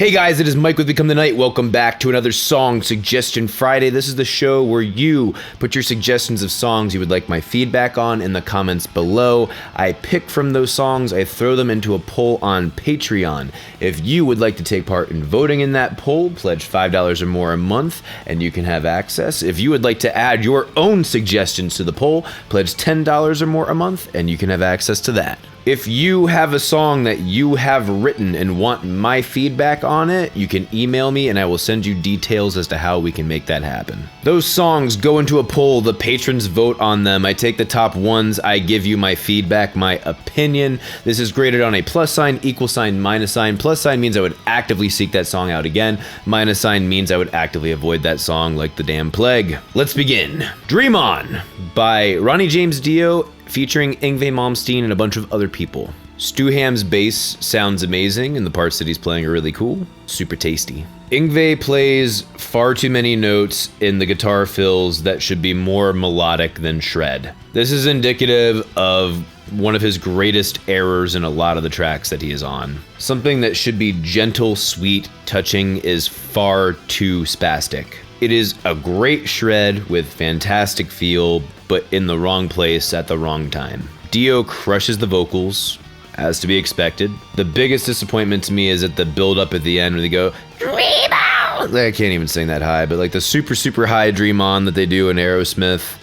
Hey guys, it is Mike with Become the Night. Welcome back to another Song Suggestion Friday. This is the show where you put your suggestions of songs you would like my feedback on in the comments below. I pick from those songs, I throw them into a poll on Patreon. If you would like to take part in voting in that poll, pledge $5 or more a month and you can have access. If you would like to add your own suggestions to the poll, pledge $10 or more a month and you can have access to that. If you have a song that you have written and want my feedback on it, you can email me and I will send you details as to how we can make that happen. Those songs go into a poll, the patrons vote on them. I take the top ones, I give you my feedback, my opinion. This is graded on a plus sign, equal sign, minus sign. Plus sign means I would actively seek that song out again. Minus sign means I would actively avoid that song like the damn plague. Let's begin. Dream On by Ronnie James Dio, featuring Yngwie, Malmsteen, and a bunch of other people. Stu Ham's bass sounds amazing, and the parts that he's playing are really cool. Super tasty. Yngwie plays far too many notes in the guitar fills that should be more melodic than shred. This is indicative of one of his greatest errors in a lot of the tracks that he is on. Something that should be gentle, sweet, touching is far too spastic. It is a great shred with fantastic feel, but in the wrong place at the wrong time. Dio crushes the vocals, as to be expected. The biggest disappointment to me is at the build up at the end where they go, Dream On! I can't even sing that high, but like the super, super high Dream On that they do in Aerosmith,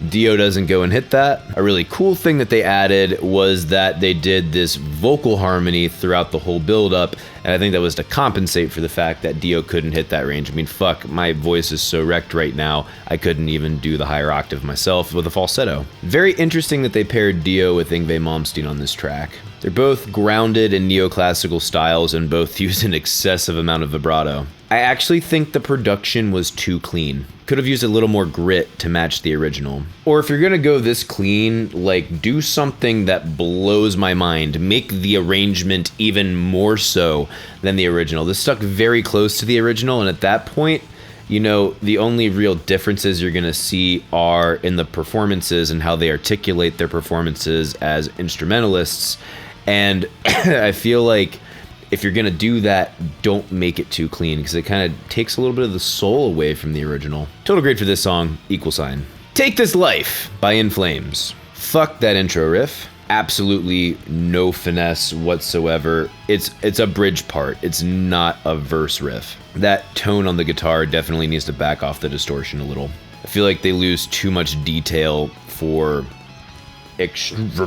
Dio doesn't go and hit that. A really cool thing that they added was that they did this vocal harmony throughout the whole build-up, and I think that was to compensate for the fact that Dio couldn't hit that range. I mean, fuck, my voice is so wrecked right now, I couldn't even do the higher octave myself with a falsetto. Very interesting that they paired Dio with Yngwie Malmsteen on this track. They're both grounded in neoclassical styles and both use an excessive amount of vibrato. I actually think the production was too clean. Could have used a little more grit to match the original. Or if you're gonna go this clean, like do something that blows my mind. Make the arrangement even more so than the original. This stuck very close to the original, and at that point, you know, the only real differences you're gonna see are in the performances and how they articulate their performances as instrumentalists. And I feel like if you're gonna do that, don't make it too clean because it kind of takes a little bit of the soul away from the original. Total grade for this song, equal sign. Take This Life by In Flames. Fuck that intro riff. Absolutely no finesse whatsoever. It's a bridge part. It's not a verse riff. That tone on the guitar definitely needs to back off the distortion a little. I feel like they lose too much detail for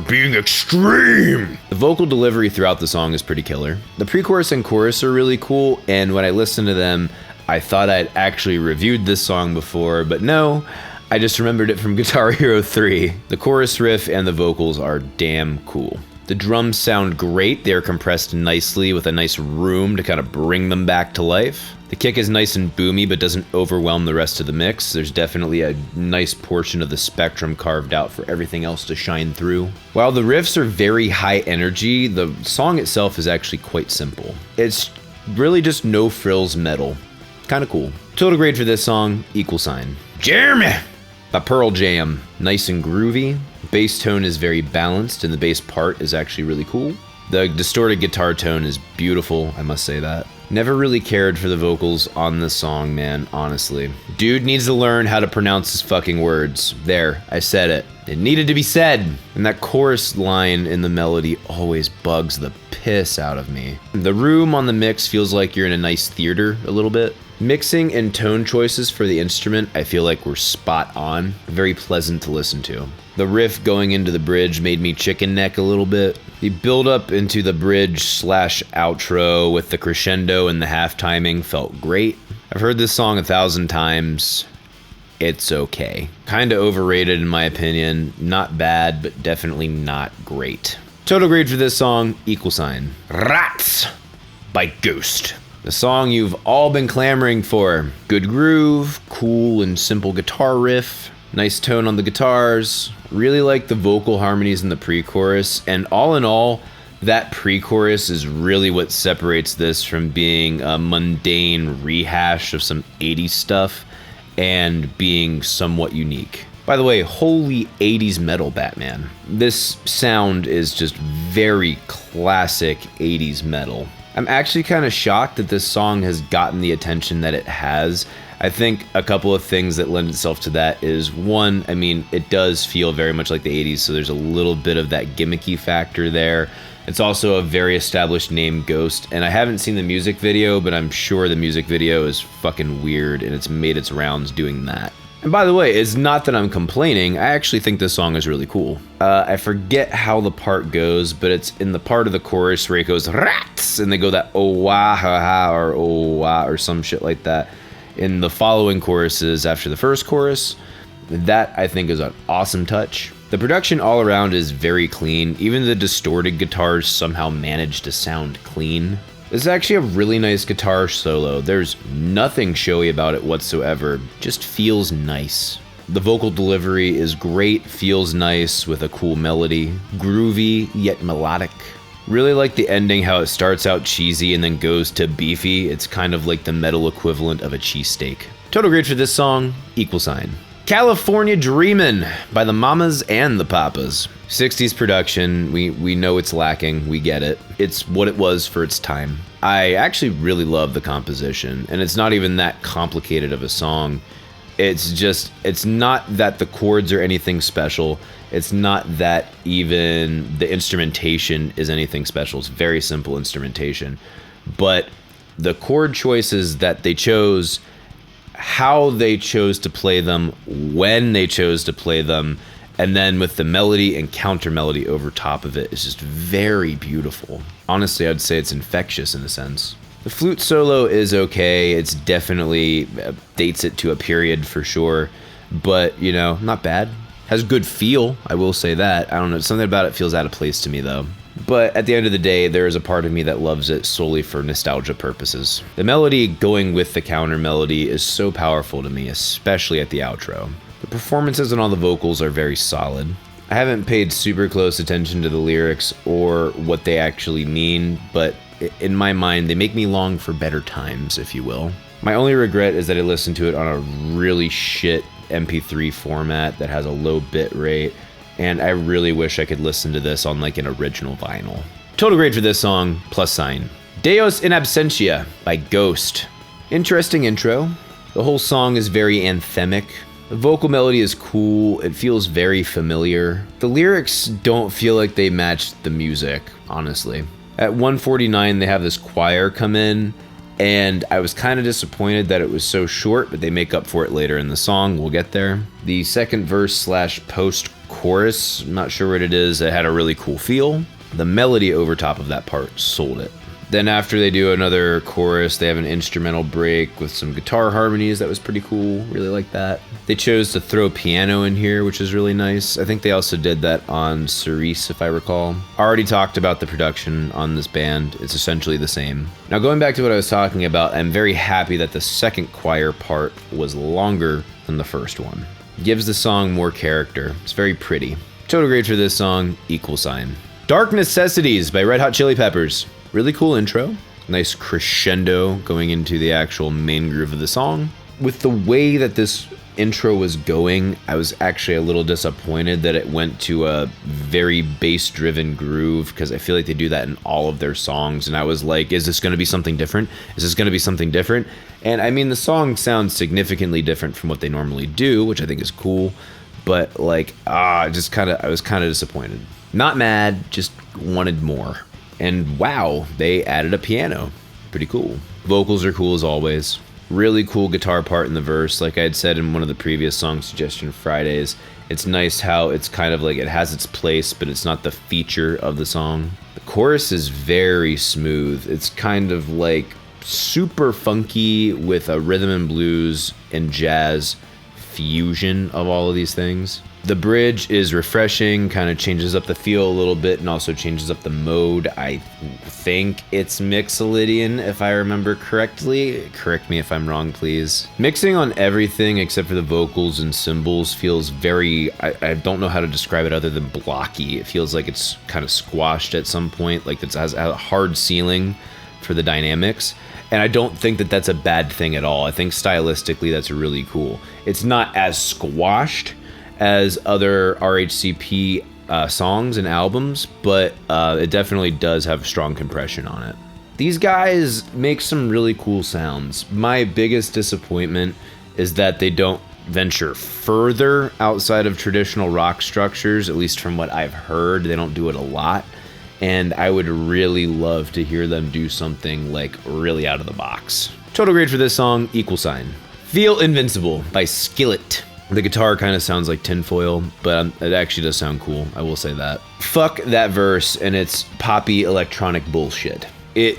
being extreme. The vocal delivery throughout the song is pretty killer. The pre-chorus and chorus are really cool, and when I listened to them, I thought I'd actually reviewed this song before, but no, I just remembered it from Guitar Hero 3. The chorus riff and the vocals are damn cool. The drums sound great. They're compressed nicely with a nice room to kind of bring them back to life. The kick is nice and boomy, but doesn't overwhelm the rest of the mix. There's definitely a nice portion of the spectrum carved out for everything else to shine through. While the riffs are very high energy, the song itself is actually quite simple. It's really just no frills metal. Kind of cool. Total grade for this song, equal sign. Jeremy! By Pearl Jam. Nice and groovy. Bass tone is very balanced, and the bass part is actually really cool. The distorted guitar tone is beautiful, I must say that. Never really cared for the vocals on this song, man, honestly. Dude needs to learn how to pronounce his fucking words. There, I said it. It needed to be said. And that chorus line in the melody always bugs the piss out of me. The room on the mix feels like you're in a nice theater a little bit. Mixing and tone choices for the instrument I feel like were spot on. Very pleasant to listen to. The riff going into the bridge made me chicken neck a little bit. The build up into the bridge slash outro with the crescendo and the half timing felt great. I've heard this song 1,000 times. It's okay. Kinda overrated in my opinion. Not bad, but definitely not great. Total grade for this song, equal sign. Rats by Ghost. The song you've all been clamoring for. Good groove, cool and simple guitar riff, nice tone on the guitars. Really like the vocal harmonies in the pre-chorus, and all in all, that pre-chorus is really what separates this from being a mundane rehash of some 80s stuff and being somewhat unique. By the way, holy 80s metal Batman. This sound is just very classic 80s metal. I'm actually kind of shocked that this song has gotten the attention that it has. I think a couple of things that lend itself to that is, one, I mean, it does feel very much like the 80s, so there's a little bit of that gimmicky factor there. It's also a very established name, Ghost, and I haven't seen the music video, but I'm sure the music video is fucking weird, and it's made its rounds doing that. And by the way, it's not that I'm complaining, I actually think this song is really cool. I forget how the part goes, but it's in the part of the chorus where it goes, rats, and they go that oh wah ha ha, or oh wah, or some shit like that. In the following choruses after the first chorus, that I think is an awesome touch. The production all around is very clean. Even the distorted guitars somehow manage to sound clean. This is actually a really nice guitar solo. There's nothing showy about it whatsoever. Just feels nice. The vocal delivery is great, feels nice with a cool melody. Groovy, yet melodic. Really like the ending, how it starts out cheesy and then goes to beefy. It's kind of like the metal equivalent of a cheesesteak. Total grade for this song, =. California Dreamin' by the Mamas and the Papas. 60s production, we know it's lacking, we get it. It's what it was for its time. I actually really love the composition, and it's not even that complicated of a song. It's not that the chords are anything special. It's not that even the instrumentation is anything special. It's very simple instrumentation. But the chord choices that they chose, how they chose to play them, when they chose to play them, and then with the melody and counter melody over top of it is just very beautiful. Honestly, I'd say it's infectious in a sense. The flute solo is okay. It's definitely dates it to a period for sure, but you know, not bad. Has good feel, I will say that. I don't know, something about it feels out of place to me though. But at the end of the day, there is a part of me that loves it solely for nostalgia purposes. The melody going with the counter melody is so powerful to me, especially at the outro. The performances and all the vocals are very solid. I haven't paid super close attention to the lyrics or what they actually mean, but in my mind, they make me long for better times, if you will. My only regret is that I listened to it on a really shit MP3 format that has a low bit rate, and I really wish I could listen to this on like an original vinyl. Total grade for this song, +. Deus in Absentia by Ghost. Interesting intro. The whole song is very anthemic. The vocal melody is cool, it feels very familiar. The lyrics don't feel like they match the music, honestly. At 1:49, they have this choir come in, and I was kind of disappointed that it was so short, but they make up for it later in the song. We'll get there. The second verse / post chorus, I'm not sure what it is, it had a really cool feel. The melody over top of that part sold it. Then after they do another chorus, they have an instrumental break with some guitar harmonies. That was pretty cool. Really like that. They chose to throw piano in here, which is really nice. I think they also did that on Cerise, if I recall. Already talked about the production on this band. It's essentially the same. Now going back to what I was talking about, I'm very happy that the second choir part was longer than the first one. Gives the song more character. It's very pretty. Total grade for this song, =. Dark Necessities by Red Hot Chili Peppers. Really cool intro. Nice crescendo going into the actual main groove of the song. With the way that this intro was going, I was actually a little disappointed that it went to a very bass-driven groove, because I feel like they do that in all of their songs, and I was like, is this going to be something different? Is this going to be something different? And I mean, the song sounds significantly different from what they normally do, which I think is cool, but like, I was kind of disappointed. Not mad, just wanted more. And wow, they added a piano. Pretty cool. Vocals are cool as always. Really cool guitar part in the verse. Like I had said in one of the previous Song Suggestion Fridays, it's nice how it's kind of like it has its place, but it's not the feature of the song. The chorus is very smooth. It's kind of like super funky with a rhythm and blues and jazz fusion of all of these things. The bridge is refreshing, kind of changes up the feel a little bit and also changes up the mode. I think it's Mixolydian, if I remember correctly. Correct me if I'm wrong, please. Mixing on everything except for the vocals and cymbals feels very, I don't know how to describe it other than blocky. It feels like it's kind of squashed at some point, like it has a hard ceiling for the dynamics. And I don't think that that's a bad thing at all. I think stylistically that's really cool. It's not as squashed as other RHCP songs and albums, but it definitely does have strong compression on it. These guys make some really cool sounds. My biggest disappointment is that they don't venture further outside of traditional rock structures, at least from what I've heard. They don't do it a lot, and I would really love to hear them do something like really out of the box. Total grade for this song, =. Feel Invincible by Skillet. The guitar kind of sounds like tinfoil, but it actually does sound cool, I will say that. Fuck that verse and its poppy electronic bullshit. It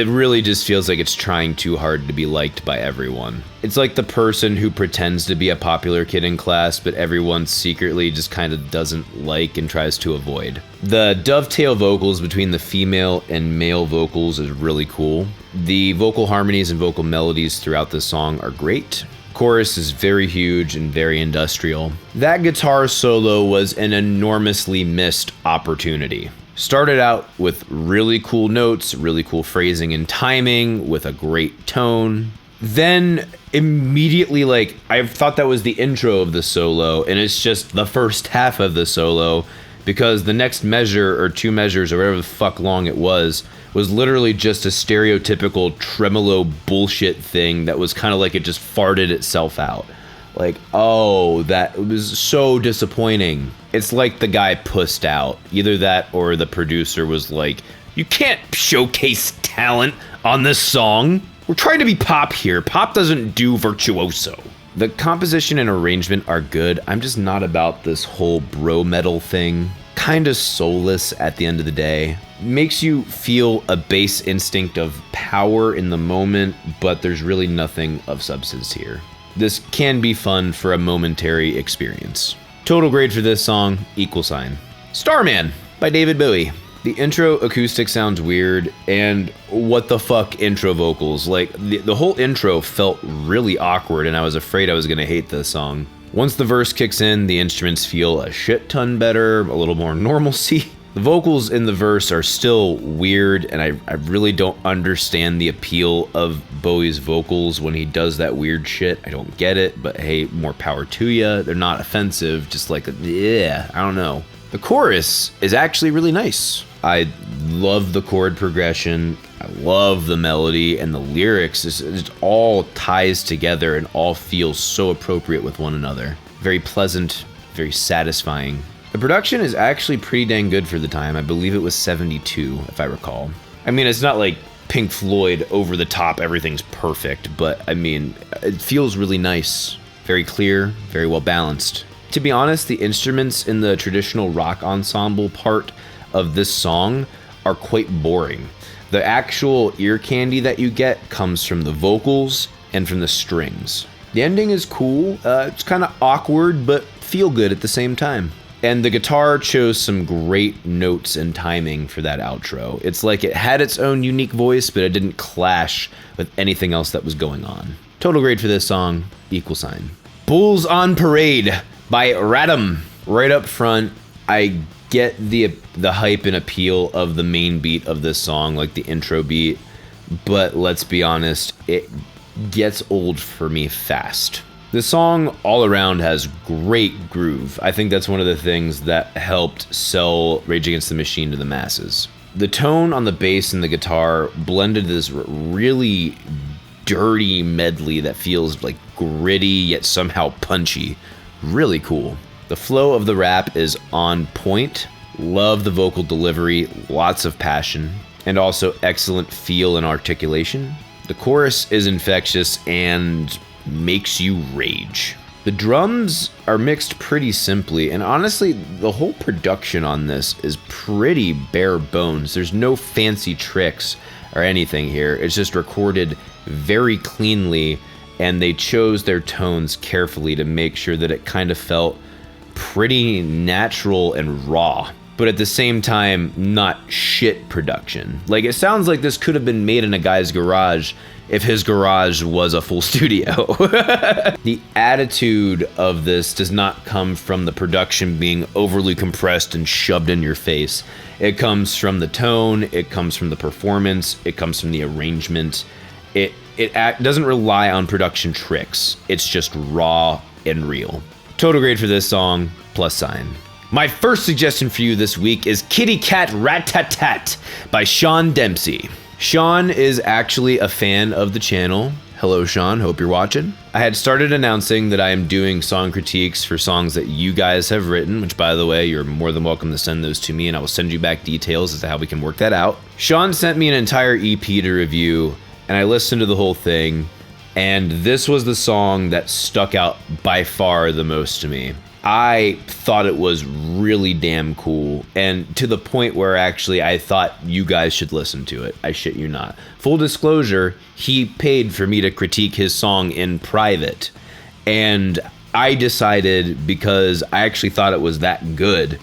really just feels like it's trying too hard to be liked by everyone. It's like the person who pretends to be a popular kid in class, but everyone secretly just kind of doesn't like and tries to avoid. The dovetail vocals between the female and male vocals is really cool. The vocal harmonies and vocal melodies throughout the song are great. Chorus is very huge and very industrial. That guitar solo was an enormously missed opportunity. Started out with really cool notes, really cool phrasing and timing, with a great tone. Then immediately, I thought that was the intro of the solo, and it's just the first half of the solo, because the next measure, or 2 measures, or whatever the fuck long it was literally just a stereotypical tremolo bullshit thing that was kind of like it just farted itself out. That was so disappointing. It's like the guy pussed out. Either that or the producer was like, you can't showcase talent on this song. We're trying to be pop here. Pop doesn't do virtuoso. The composition and arrangement are good. I'm just not about this whole bro metal thing. Kind of soulless at the end of the day. Makes you feel a base instinct of power in the moment, but there's really nothing of substance here. This can be fun for a momentary experience. Total grade for this song, =. Starman by David Bowie. The intro acoustic sounds weird, and what the fuck intro vocals. The whole intro felt really awkward, and I was afraid I was gonna hate this song. Once the verse kicks in, the instruments feel a shit ton better, a little more normalcy. The vocals in the verse are still weird, and I really don't understand the appeal of Bowie's vocals when he does that weird shit. I don't get it, but hey, more power to ya. They're not offensive, just I don't know. The chorus is actually really nice. I love the chord progression, I love the melody, and the lyrics. It all ties together and all feels so appropriate with one another. Very pleasant, very satisfying. The production is actually pretty dang good for the time. I believe it was 72, if I recall. I mean, it's not like Pink Floyd over the top, everything's perfect, but I mean, it feels really nice. Very clear, very well balanced. To be honest, the instruments in the traditional rock ensemble part of this song are quite boring. The actual ear candy that you get comes from the vocals and from the strings. The ending is cool. It's kind of awkward, but feel good at the same time. And the guitar chose some great notes and timing for that outro. It's like it had its own unique voice, but it didn't clash with anything else that was going on. Total grade for this song, =. Bulls on Parade by Rattatat. Right up front, I get the hype and appeal of the main beat of this song, like the intro beat, but let's be honest, it gets old for me fast. The song all around has great groove. I think that's one of the things that helped sell Rage Against the Machine to the masses. The tone on the bass and the guitar blended this really dirty medley that feels like gritty yet somehow punchy. Really cool. The flow of the rap is on point. Love the vocal delivery, lots of passion, and also excellent feel and articulation. The chorus is infectious and makes you rage. The drums are mixed pretty simply, and honestly, the whole production on this is pretty bare bones. There's no fancy tricks or anything here. It's just recorded very cleanly, and they chose their tones carefully to make sure that it kind of felt pretty natural and raw, but at the same time, not shit production. It sounds like this could have been made in a guy's garage if his garage was a full studio. The attitude of this does not come from the production being overly compressed and shoved in your face. It comes from the tone, it comes from the performance, it comes from the arrangement. It doesn't rely on production tricks. It's just raw and real. Total grade for this song, +. My first suggestion for you this week is Kitty Cat Rattatat by Sean Dempsey. Sean is actually a fan of the channel. Hello, Sean. Hope you're watching. I had started announcing that I am doing song critiques for songs that you guys have written, which, by the way, you're more than welcome to send those to me, and I will send you back details as to how we can work that out. Sean sent me an entire EP to review, and I listened to the whole thing, and this was the song that stuck out by far the most to me. I thought it was really damn cool, and to the point where actually I thought you guys should listen to it. I shit you not. Full disclosure, he paid for me to critique his song in private, and I decided, because I actually thought it was that good,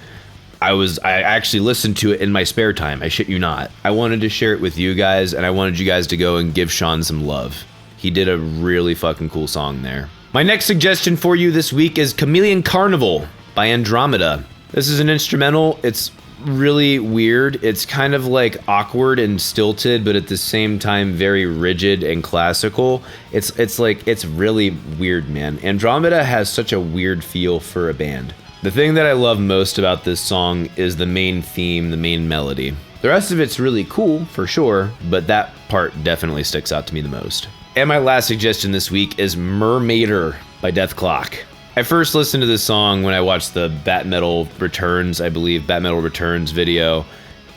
I actually listened to it in my spare time. I shit you not. I wanted to share it with you guys, and I wanted you guys to go and give Sean some love. He did a really fucking cool song there. My next suggestion for you this week is CHAMELEONCARNIVAL by Andromeda. This is an instrumental. It's really weird. It's kind of like awkward and stilted, but at the same time very rigid and classical. It's really weird, man. Andromeda has such a weird feel for a band. The thing that I love most about this song is the main theme, the main melody. The rest of it's really cool, for sure, but that part definitely sticks out to me the most. And my last suggestion this week is Murmaider by Dethklok. I first listened to this song when I watched the Bat Metal Returns, I believe, Bat Metal Returns video,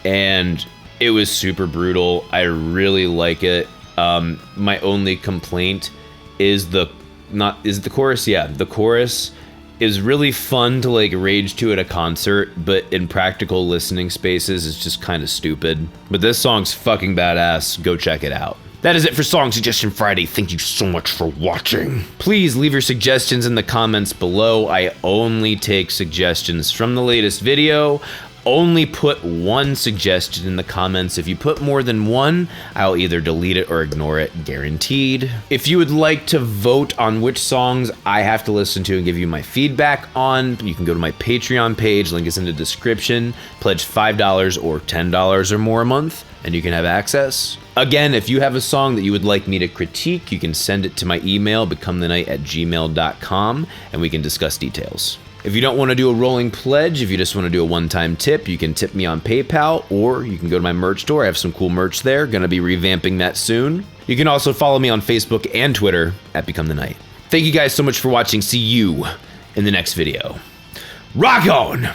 and it was super brutal. I really like it. My only complaint is the chorus? Yeah, the chorus is really fun to like rage to at a concert, but in practical listening spaces, it's just kind of stupid. But this song's fucking badass. Go check it out. That is it for Song Suggestion Friday. Thank you so much for watching. Please leave your suggestions in the comments below. I only take suggestions from the latest video. Only put one suggestion in the comments. If you put more than one, I'll either delete it or ignore it, guaranteed. If you would like to vote on which songs I have to listen to and give you my feedback on, you can go to my Patreon page, link is in the description. Pledge $5 or $10 or more a month, and you can have access. Again, if you have a song that you would like me to critique, you can send it to my email, becomethenight@gmail.com, and we can discuss details. If you don't want to do a rolling pledge, if you just want to do a one-time tip, you can tip me on PayPal, or you can go to my merch store. I have some cool merch there. Gonna be revamping that soon. You can also follow me on Facebook and Twitter at Become the Night. Thank you guys so much for watching. See you in the next video. Rock on!